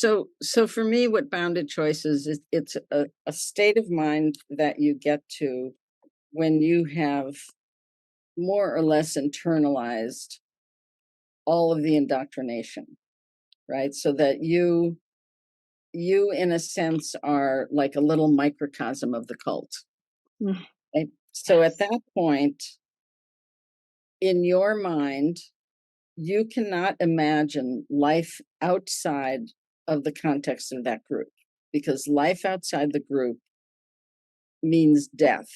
So for me, what bounded choice is it's a state of mind that you get to when you have more or less internalized all of the indoctrination, right? So that you in a sense are like a little microcosm of the cult. Mm, Right? So yes. at that point, in your mind, you cannot imagine life outside of the context of that group, because life outside the group means death,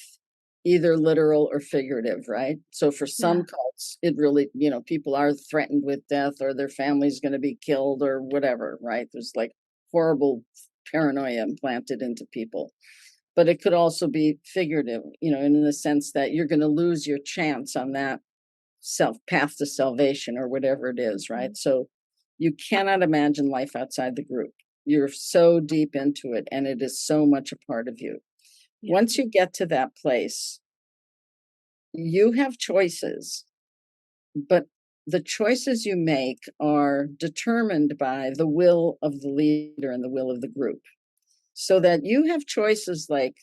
either literal or figurative, right? So for some Yeah. cults, it really, people are threatened with death or their family's going to be killed or whatever, right? There's like horrible paranoia implanted into people. But it could also be figurative, in the sense that you're going to lose your chance on that self path to salvation or whatever it is, right? So you cannot imagine life outside the group. You're so deep into it and it is so much a part of you. Yeah. Once you get to that place, you have choices, but the choices you make are determined by the will of the leader and the will of the group. So that you have choices like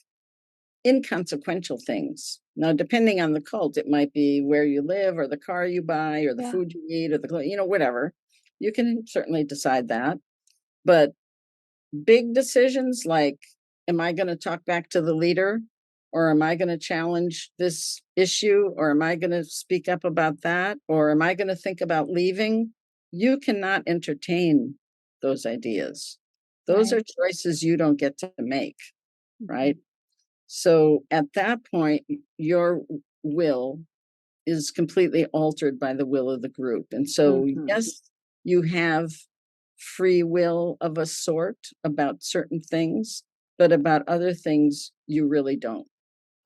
inconsequential things. Now, depending on the cult, it might be where you live or the car you buy or the Yeah. food you eat or whatever. You can certainly decide that. But big decisions like, am I going to talk back to the leader? Or am I going to challenge this issue? Or am I going to speak up about that? Or am I going to think about leaving? You cannot entertain those ideas. Those are choices you don't get to make, right? So at that point, your will is completely altered by the will of the group. And so, yes, you have free will of a sort about certain things, but about other things, you really don't.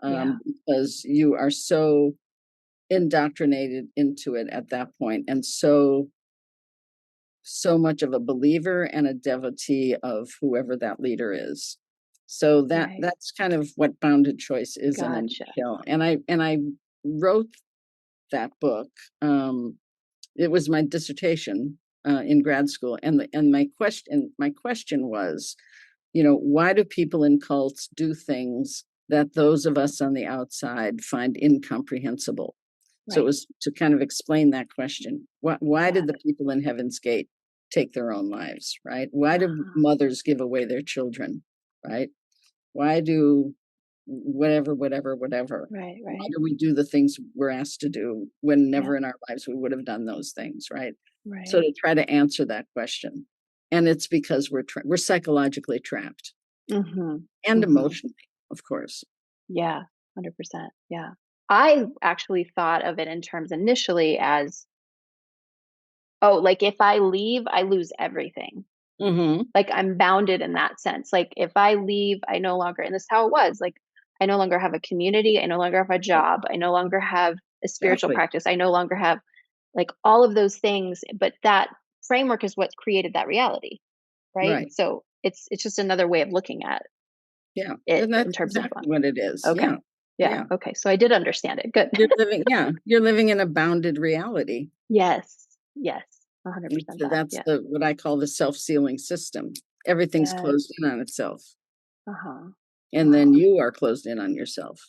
Because you are so indoctrinated into it at that point and so much of a believer and a devotee of whoever that leader is. So that's kind of what bounded choice is in a nutshell. And I wrote that book. It was my dissertation in grad school, and my question was, why do people in cults do things that those of us on the outside find incomprehensible? So it was to kind of explain that question. Why did the people in Heaven's Gate take their own lives, right? Why do mothers give away their children, right? Why do whatever? Why do we do the things we're asked to do when never in our lives we would have done those things, right? So to try to answer that question. And it's because we're psychologically trapped and emotionally, of course. Yeah, 100%. Yeah. I actually thought of it in terms initially as, oh, like if I leave, I lose everything. Like I'm bounded in that sense. Like if I leave, I no longer, and this is how it was, like I no longer have a community. I no longer have a job. I no longer have a spiritual practice. I no longer have like all of those things. But that framework is what created that reality. Right. So it's just another way of looking at Yeah. it And that's in terms of exactly what it is. okay. Yeah. Okay. So I did understand it. Good. You're living in a bounded reality. Yes. Yes. 100% So that's what I call the self-sealing system. Everything's closed in on itself. And then you are closed in on yourself.